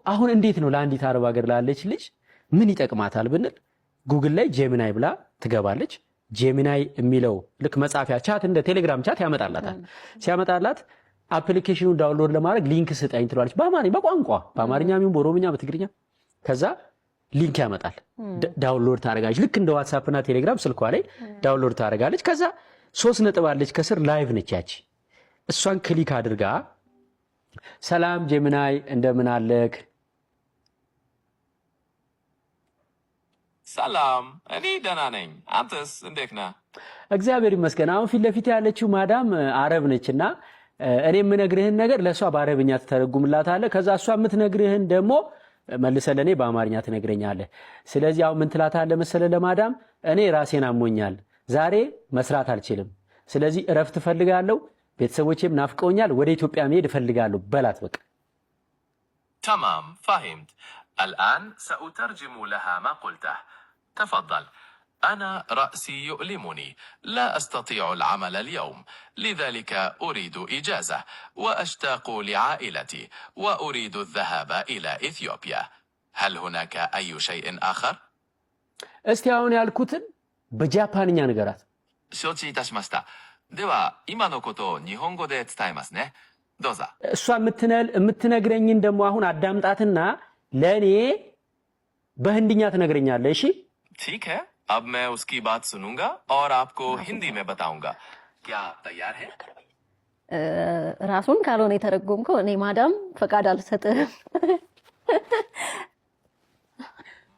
አሁን እንዴት ነው ለአንዲት አረብ ሀገር ላለች ልጅ ምን ይጠቅማታል ብንል ጉግል ላይ ጄሚናይ ብላ ትገባለች። ጄሚናይ የሚለው ልክ መጻፊያ ቻት እንደ ቴሌግራም ቻት ያመጣላታል። ሲያመጣላት አፕሊኬሽኑን ዳውንሎድ ለማድረግ ሊንክ ስጠኝ ትሏለች። በቋንቋ በአማርኛም ይሁን በኦሮምኛ በትግርኛ ከዛ ሊንክ ያመጣል። ዳውንሎድ ታደርጋለች። ልክ እንደ ዋትስአፕ እና ቴሌግራም ስልኳ ላይ ዳውንሎድ ታደርጋለች። ከዛ 3 ነጥብ አለች ከስር ላይቭ ነች ያቺ። እሷን ክሊክ አድርጋ ሰላም ጄሚናይ እንደምን አለክ? ሰላም እኔ ደህና ነኝ። አንተስ እንዴት ነህ? እግዚአብሔር ይመስገን። አሁን ፊት ለፊት ያለችው ማዳም አረብ ነችና እኔ የምነግርህን ነገር ለሷ በአረብኛ ትተረጉምላታለህ። ከዛ እሷ የምትነግርህን ደግሞ መልሰህ ለኔ በአማርኛ ትነግረኛለህ። ስለዚህ አሁን ምን ትላታለህ መሰለህ ለማዳም እኔ ራሴን አሞኛል፣ ዛሬ መስራት አልችልም፣ ስለዚህ እረፍት እፈልጋለሁ፣ ቤተሰቦቼም ናፍቀውኛል፣ ወደ ኢትዮጵያ መሄድ እፈልጋለሁ በላት በቃ። تمام فهمت. الآن سأترجم لها ما قلته. تفضل. أنا رأسي يؤلمني، لا أستطيع العمل اليوم، لذلك أريد إجازة وأشتاق لعائلتي وأريد الذهاب إلى إثيوبيا. هل هناك أي شيء آخر؟ استيعون يالكوتن بجابانيا نغرات. 承知いたしました。では今のことを日本語で伝えますね。どうぞ。እሷ የምትነግረኝን ደግሞ አሁን አዳምጣትና ለኔ በህንድኛ ትነግረኛለህ። እሺ ठीक है, अब मैं उसकी बात सुनूंगा और आपको हिंदी में बताऊंगा। क्या आप तैयार हैं? ራሱን ካልሆነ የተረጎምከው እኔ ማዳም ፈቃድ አልሰጥም።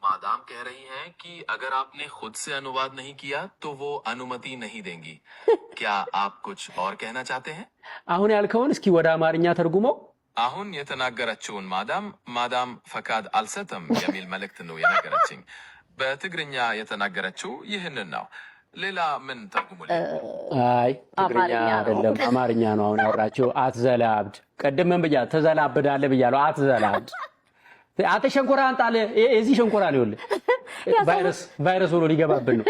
मादाम कह रही हैं कि अगर आपने खुद से अनुवाद नहीं किया तो वो अनुमति नहीं देंगी। क्या आप कुछ और कहना चाहते हैं? አሁን ያልከውን እስኪ ወደ አማርኛ ተርጉመው። አሁን የተናገረችውን ማዳም ፈቃድ አልሰጥም የሚል መልእክት ነው የነገረችኝ። በትግርኛ የተናገረችው ይህንን ነው። ሌላ ምን ተርጉሙልኝ? አይ ትግርኛ አይደለም አማርኛ ነው አሁን ያወራችው። አትዘላብድ። ቀደም ምን ብያ ተዘላብዳለህ ብያለሁ። አትዘላብድ። አተ ሸንኮራ አንጣለ እዚህ ሸንኮራ ነው ይወል ቫይረስ ሆኖ ሊገባብን ነው።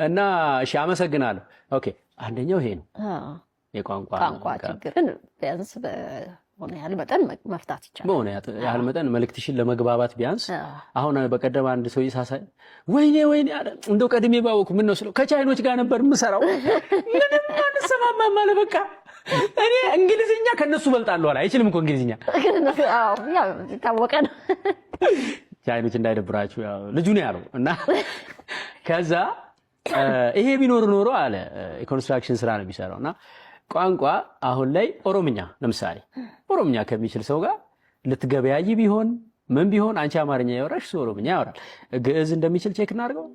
እና እሺ አመሰግናለሁ። ኦኬ አንደኛው ይሄ ነው የቋንቋ ችግርን ቢያንስ በሆነ ያህል መጠን መፍታት ይቻላል። በሆነ ያህል መጠን መልእክትሽን ለመግባባት ቢያንስ አሁን በቀደም አንድ ሰው ይሳሳይ ወይኔ አለ እንደው ቀድሜ ባወኩ ምን ነው ስለው ከቻይኖች ጋር ነበር የምሰራው ምንም አንሰማማም አለ። በቃ እኔ እንግሊዝኛ ከነሱ በልጣለሁ አለ። አይችልም እኮ እንግሊዝኛ። አዎ ያው ታወቀ ነው። ቻይኖች እንዳይደብራችሁ ያው ልጁ ነው ያለው። እና ከዛ ይሄ ቢኖር ኖሮ አለ የኮንስትራክሽን ስራ ነው የሚሰራውና ቋንቋ አሁን ላይ ኦሮምኛ ለምሳሌ ኦሮምኛ ከሚችል ሰው ጋር ልትገበያይ ቢሆን ምን ቢሆን አንቺ አማርኛ ያወራሽ ሰው ኦሮምኛ ያወራል። ግዕዝ እንደሚችል ቼክ እናድርገው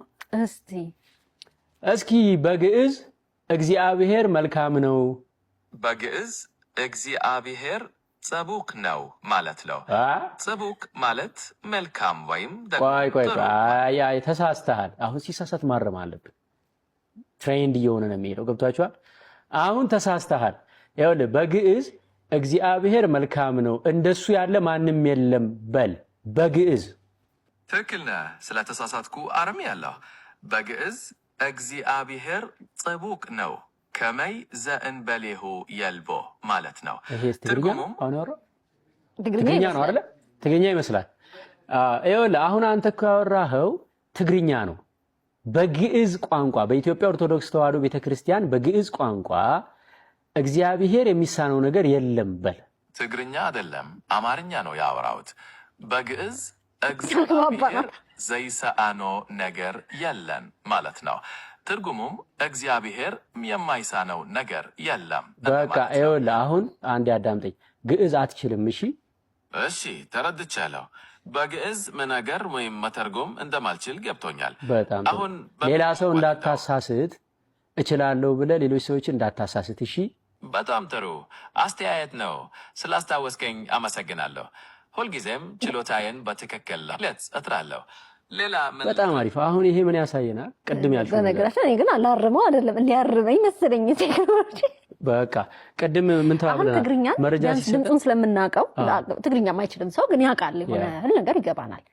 እስኪ በግዕዝ እግዚአብሔር መልካም ነው። በግዕዝ እግዚአብሔር ጽቡቅ ነው ማለት ነው። ጽቡቅ ማለት መልካም ወይም ደግሞ ቆይ አይ ተሳስተሃል። አሁን ሲሳሳት ማረም አለብን። ትሬንድ እየሆነ ነው የሚሄደው። ገብቷችኋል? አሁን ተሳስተሃል። ይኸውልህ በግዕዝ እግዚአብሔር መልካም ነው እንደሱ ያለ ማንም የለም በል በግዕዝ። ትክክል ነህ። ስለተሳሳትኩ አርሜያለሁ። በግዕዝ እግዚአብሔር ጽቡቅ ነው ከመይ ዘእንበሌሁ የልቦ ማለት ነው። ትርጉሙም ትግርኛ ነው አይደል? ትግርኛ ይመስላል። ይኸውልህ አሁን አንተ እኮ ያወራኸው ትግርኛ ነው። በግዕዝ ቋንቋ በኢትዮጵያ ኦርቶዶክስ ተዋሕዶ ቤተክርስቲያን በግዕዝ ቋንቋ እግዚአብሔር የሚሳነው ነገር የለም በል። ትግርኛ አይደለም አማርኛ ነው ያወራሁት። በግዕዝ እግዚአብሔር ዘይሰአኖ ነገር የለም ማለት ነው። ትርጉሙም እግዚአብሔር የማይሳነው ነገር የለም። በቃ ይኸውልህ አሁን አንድ ያዳምጠኝ። ግዕዝ አትችልም? እሺ ተረድቻለሁ። በግዕዝ መናገር ወይም መተርጎም እንደማልችል ገብቶኛል። በጣም አሁን ሌላ ሰው እንዳታሳስት እችላለሁ ብለህ ሌሎች ሰዎችን እንዳታሳስት። እሺ በጣም ጥሩ አስተያየት ነው። ስላስታወስከኝ አመሰግናለሁ። ሁልጊዜም ችሎታዬን በትክክል እጥራለሁ። ሌላ ምን? በጣም አሪፍ። አሁን ይሄ ምን ያሳየናል? ቅድም ያልሽው በነገራችን እኔ ግን አላርመው አይደለም ሊያርመኝ መሰለኝ ቴክኖሎጂ። በቃ ቅድም ምን ተባብለናል? መረጃ ድምፁን ስለምናውቀው ትግርኛ የማይችልም ሰው ግን ያውቃል፣ የሆነ ነገር ይገባናል።